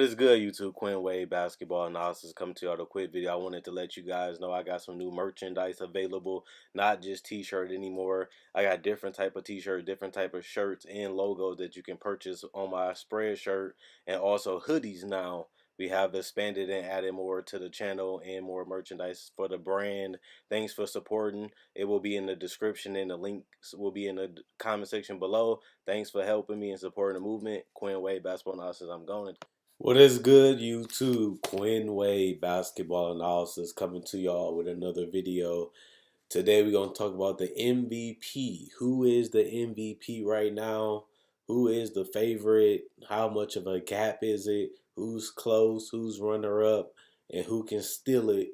is good, YouTube? Quinn Wade Basketball Analysis coming to y'all with a quick video. I wanted to let you guys know I got some new merchandise available, not just t-shirt anymore. I got different type of t-shirt, different type of shirts and logos that you can purchase on my spread shirt, and also hoodies now. We have expanded and added more to the channel and more merchandise for the brand. Thanks for supporting. It will be in the description and the links will be in the comment section below. Thanks for helping me and supporting the movement. Quinn Wade Basketball Analysis. I'm going. What is good, YouTube? Quinn Wade Basketball Analysis coming to y'all with another video. Today we're going to talk about the MVP. Who is the MVP right now? Who is the favorite? How much of a gap is it? Who's close? Who's runner-up? And who can steal it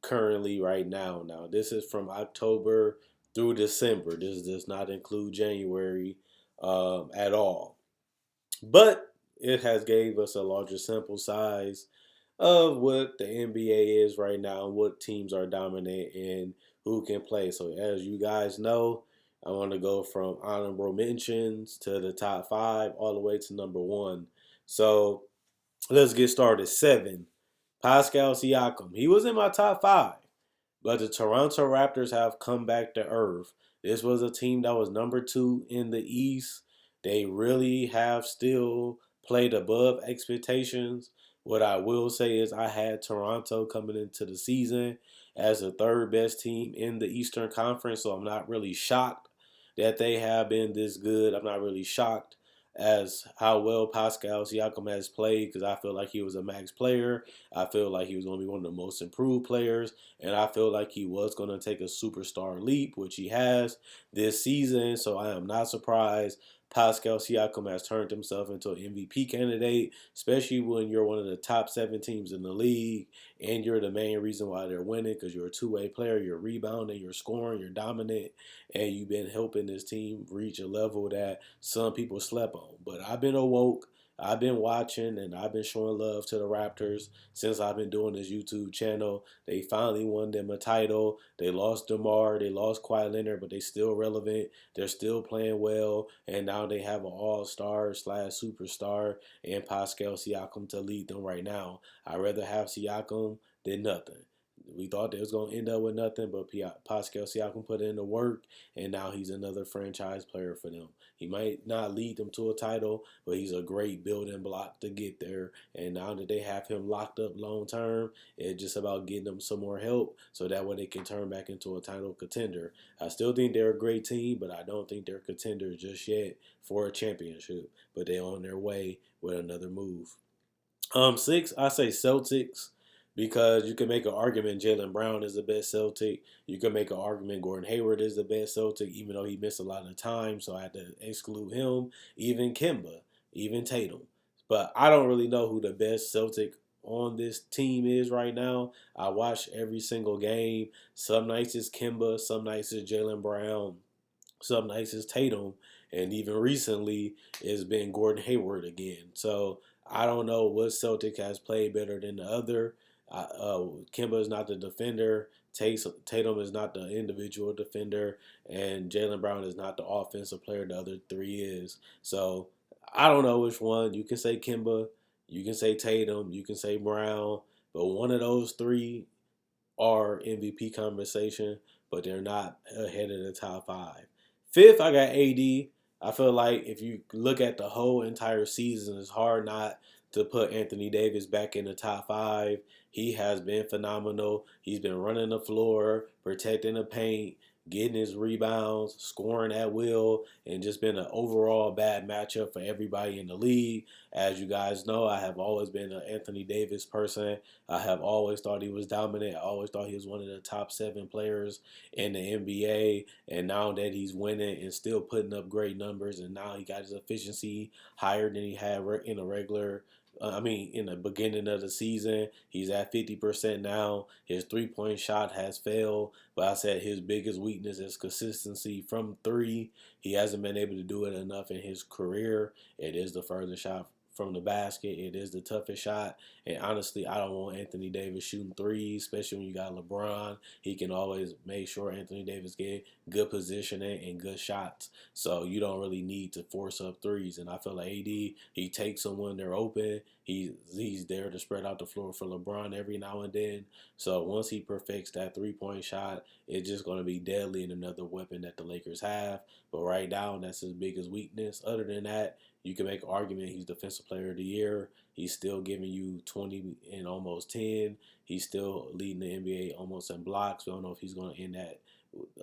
currently right now? Now, this is from October through December. This does not include January at all. But it has gave us a larger sample size of what the NBA is right now, what teams are dominant, and who can play. So as you guys know, I want to go from honorable mentions to the top 5 all the way to number 1. So let's get started. 7, Pascal Siakam. He was in my top 5, but the Toronto Raptors have come back to earth. This was a team that was number 2 in the East. They really have still played above expectations. What I will say is I had Toronto coming into the season as the third best team in the Eastern Conference, so I'm not really shocked that they have been this good. I'm not really shocked as how well Pascal Siakam has played because I feel like he was a max player. I feel like he was going to be one of the most improved players, and I feel like he was going to take a superstar leap, which he has this season. So I am not surprised Pascal Siakam has turned himself into an MVP candidate, especially when you're one of the top 7 teams in the league and you're the main reason why they're winning because you're a two-way player, you're rebounding, you're scoring, you're dominant, and you've been helping this team reach a level that some people slept on. But I've been awoke. I've been watching and I've been showing love to the Raptors since I've been doing this YouTube channel. They finally won them a title. They lost DeMar, they lost Kawhi Leonard, but they still relevant. They're still playing well, and now they have an all-star slash superstar and Pascal Siakam to lead them right now. I'd rather have Siakam than nothing. We thought they was going to end up with nothing, but Pascal Siakam put in the work, and now he's another franchise player for them. He might not lead them to a title, but he's a great building block to get there. And now that they have him locked up long term, it's just about getting them some more help so that way they can turn back into a title contender. I still think they're a great team, but I don't think they're contenders just yet for a championship. But they're on their way with another move. 6, I say Celtics because you can make an argument Jaylen Brown is the best Celtic. You can make an argument Gordon Hayward is the best Celtic, even though he missed a lot of time, so I had to exclude him. Even Kemba, even Tatum. But I don't really know who the best Celtic on this team is right now. I watch every single game. Some nights it's Kemba, some nights it's Jaylen Brown, some nights it's Tatum, and even recently it's been Gordon Hayward again. So I don't know what Celtic has played better than the other. Kemba is not the defender. Tatum is not the individual defender, and Jaylen Brown is not the offensive player. The other 3 is. So I don't know which one. You can say Kemba, you can say Tatum, you can say Brown, but one of those 3 are MVP conversation, but they're not ahead of the top 5. 5th, I got AD. I feel like if you look at the whole entire season, it's hard not to put Anthony Davis back in the top 5. He has been phenomenal. He's been running the floor, protecting the paint, getting his rebounds, scoring at will, and just been an overall bad matchup for everybody in the league. As you guys know, I have always been an Anthony Davis person. I have always thought he was dominant. I always thought he was one of the top 7 players in the NBA. And now that he's winning and still putting up great numbers, and now he got his efficiency higher than he had in a regular in the beginning of the season, he's at 50% now. His three-point shot has failed, but I said his biggest weakness is consistency from 3. He hasn't been able to do it enough in his career. It is the furthest shot from the basket. It is the toughest shot. And honestly, I don't want Anthony Davis shooting threes, especially when you got LeBron. He can always make sure Anthony Davis get good positioning and good shots. So you don't really need to force up threes. And I feel like AD, he takes them when they're open. He's there to spread out the floor for LeBron every now and then. So once he perfects that 3-point shot, it's just going to be deadly and another weapon that the Lakers have. But right now, that's his biggest weakness. Other than that, you can make an argument he's Defensive Player of the Year. He's still giving you 20 and almost 10. He's still leading the NBA almost in blocks. We don't know if he's going to end that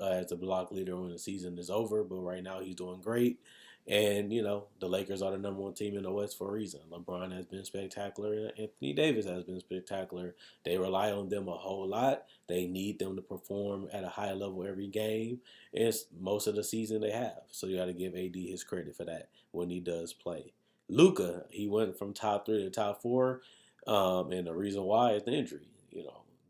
as a block leader when the season is over, but right now he's doing great. And, the Lakers are the number one team in the West for a reason. LeBron has been spectacular, and Anthony Davis has been spectacular. They rely on them a whole lot. They need them to perform at a high level every game. And it's most of the season they have. So you got to give AD his credit for that when he does play. Luka, he went from top 3 to top 4, and the reason why is the injury.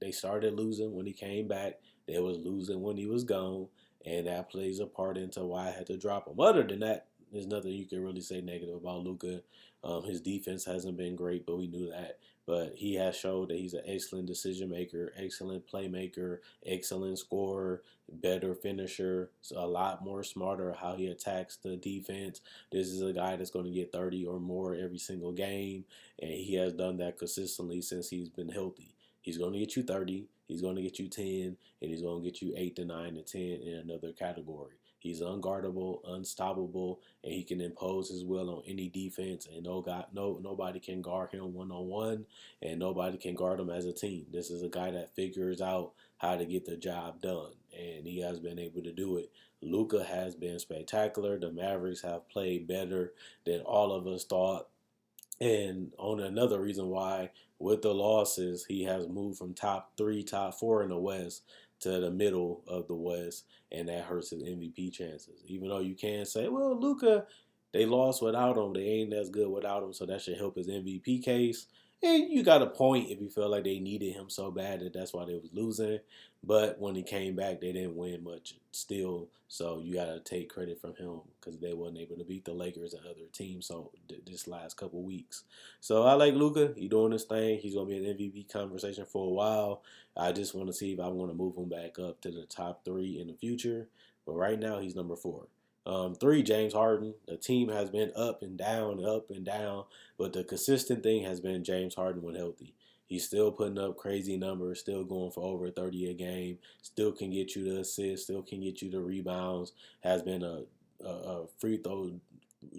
They started losing when he came back. They was losing when he was gone, and that plays a part into why I had to drop him. Other than that, there's nothing you can really say negative about Luka. His defense hasn't been great, but we knew that. But he has showed that he's an excellent decision maker, excellent playmaker, excellent scorer, better finisher, so a lot more smarter how he attacks the defense. This is a guy that's going to get 30 or more every single game, and he has done that consistently since he's been healthy. He's going to get you 30, he's going to get you 10, and he's going to get you 8 to 9 to 10 in another category. He's unguardable, unstoppable, and he can impose his will on any defense. And nobody can guard him one-on-one, and nobody can guard him as a team. This is a guy that figures out how to get the job done, and he has been able to do it. Luka has been spectacular. The Mavericks have played better than all of us thought. And on another reason why, with the losses, he has moved from top 3, top 4 in the West to the middle of the West, and that hurts his MVP chances. Even though you can say, well, Luka, they lost without him. They ain't as good without him, so that should help his MVP case. And you got a point if you feel like they needed him so bad that that's why they was losing. But when he came back, they didn't win much still. So you got to take credit from him because they wasn't able to beat the Lakers and other teams so this last couple weeks. So I like Luka. He doing his thing. He's going to be an MVP conversation for a while. I just want to see if I want to move him back up to the top 3 in the future. But right now, he's number 4. 3, James Harden. The team has been up and down, but the consistent thing has been James Harden when healthy. He's still putting up crazy numbers, still going for over 30 a game, still can get you the assists, still can get you the rebounds, has been a free throw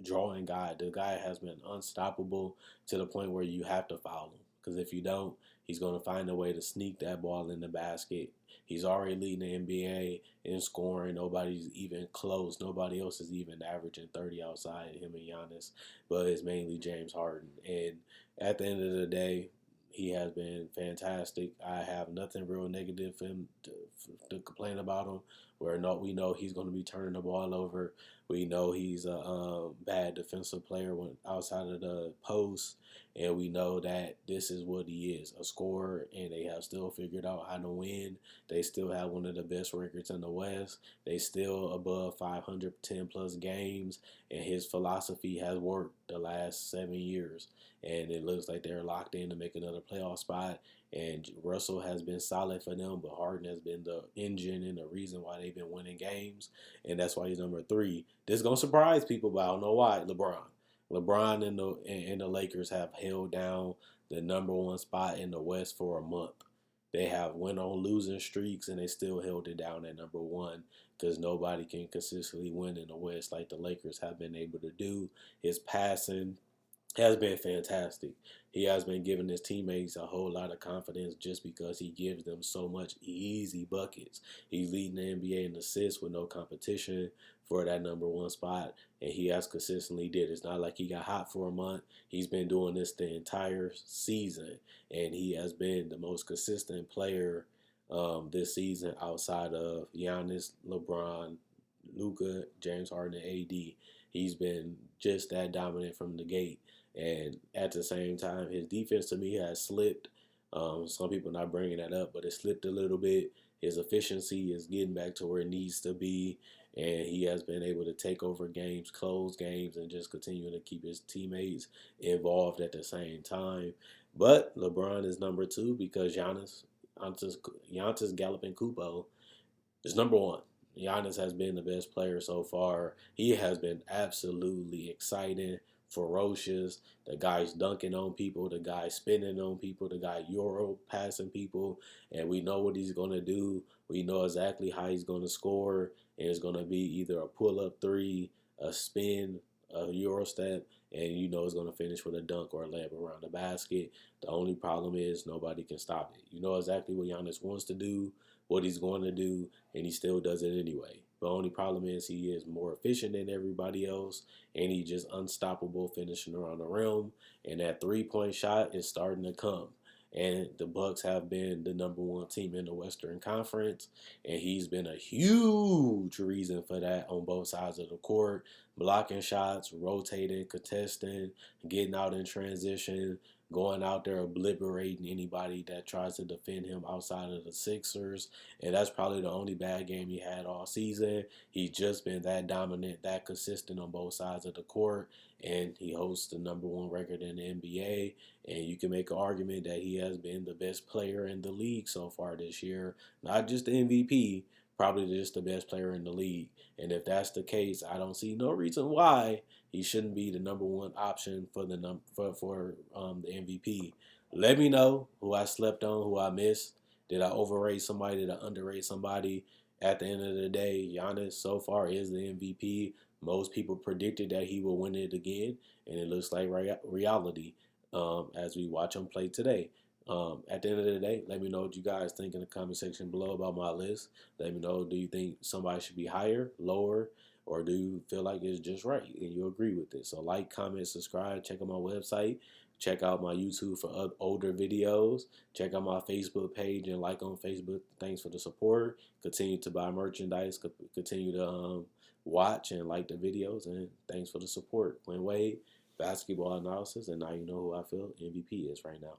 drawing guy. The guy has been unstoppable to the point where you have to foul him. Because if you don't, he's going to find a way to sneak that ball in the basket. He's already leading the NBA in scoring. Nobody's even close. Nobody else is even averaging 30 outside him and Giannis. But it's mainly James Harden. And at the end of the day, he has been fantastic. I have nothing real negative for him to complain about him. We know he's going to be turning the ball over. We know he's a bad defensive player when outside of the post, and we know that this is what he is, a scorer, and they have still figured out how to win. They still have one of the best records in the West. They still above 510 plus games, and his philosophy has worked the last 7 years, and it looks like they're locked in to make another playoff spot. And Russell has been solid for them, but Harden has been the engine and the reason why they've been winning games, and that's why he's number 3. This is gonna surprise people, but I don't know why. LeBron and the Lakers have held down the number 1 spot in the West for a month. They have went on losing streaks and they still held it down at number 1 because nobody can consistently win in the West like the Lakers have been able to do. His passing has been fantastic. He has been giving his teammates a whole lot of confidence just because he gives them so much easy buckets. He's leading the NBA in assists with no competition for that number 1 spot, and he has consistently did. It's not like he got hot for a month. He's been doing this the entire season, and he has been the most consistent player this season outside of Giannis, LeBron, Luka, James Harden, and AD. He's been just that dominant from the gate. And at the same time, his defense to me has slipped. Some people not bringing that up, but it slipped a little bit. His efficiency is getting back to where it needs to be, and he has been able to take over games, close games, and just continue to keep his teammates involved at the same time. But LeBron is number 2 because Giannis Galloping Kupo is number 1. Giannis has been the best player so far. He has been absolutely exciting, ferocious. The guy's dunking on people, the guy's spinning on people, the guy Euro passing people, and we know what he's gonna do. We know exactly how he's gonna score, and it's gonna be either a pull up three, a spin, a Euro step, and you know it's gonna finish with a dunk or a layup around the basket. The only problem is nobody can stop it. You know exactly what Giannis wants to do, what he's going to do, and he still does it anyway. The only problem is he is more efficient than everybody else, and he's just unstoppable finishing around the rim. And that 3-point shot is starting to come. And the Bucks have been the number one team in the Western Conference, and he's been a huge reason for that on both sides of the court, blocking shots, rotating, contesting, getting out in transition, going out there obliterating anybody that tries to defend him outside of the Sixers. And that's probably the only bad game he had all season. He's just been that dominant, that consistent on both sides of the court, and he holds the number one record in the NBA. And you can make an argument that he has been the best player in the league so far this year, not just the MVP, probably just the best player in the league. And if that's the case, I don't see no reason why he shouldn't be the number one option for the MVP. Let me know who I slept on, who I missed. Did I overrate somebody? Did I underrate somebody? At the end of the day, Giannis so far is the MVP. Most people predicted that he will win it again, and it looks like reality as we watch him play today. At the end of the day, let me know what you guys think in the comment section below about my list. Let me know, do you think somebody should be higher, lower, or do you feel like it's just right and you agree with it? So like, comment, subscribe, check out my website, check out my YouTube for older videos, check out my Facebook page and like on Facebook. Thanks for the support. Continue to buy merchandise, continue to watch and like the videos, and thanks for the support. Quinn Wade, basketball analysis, and now you know who I feel MVP is right now.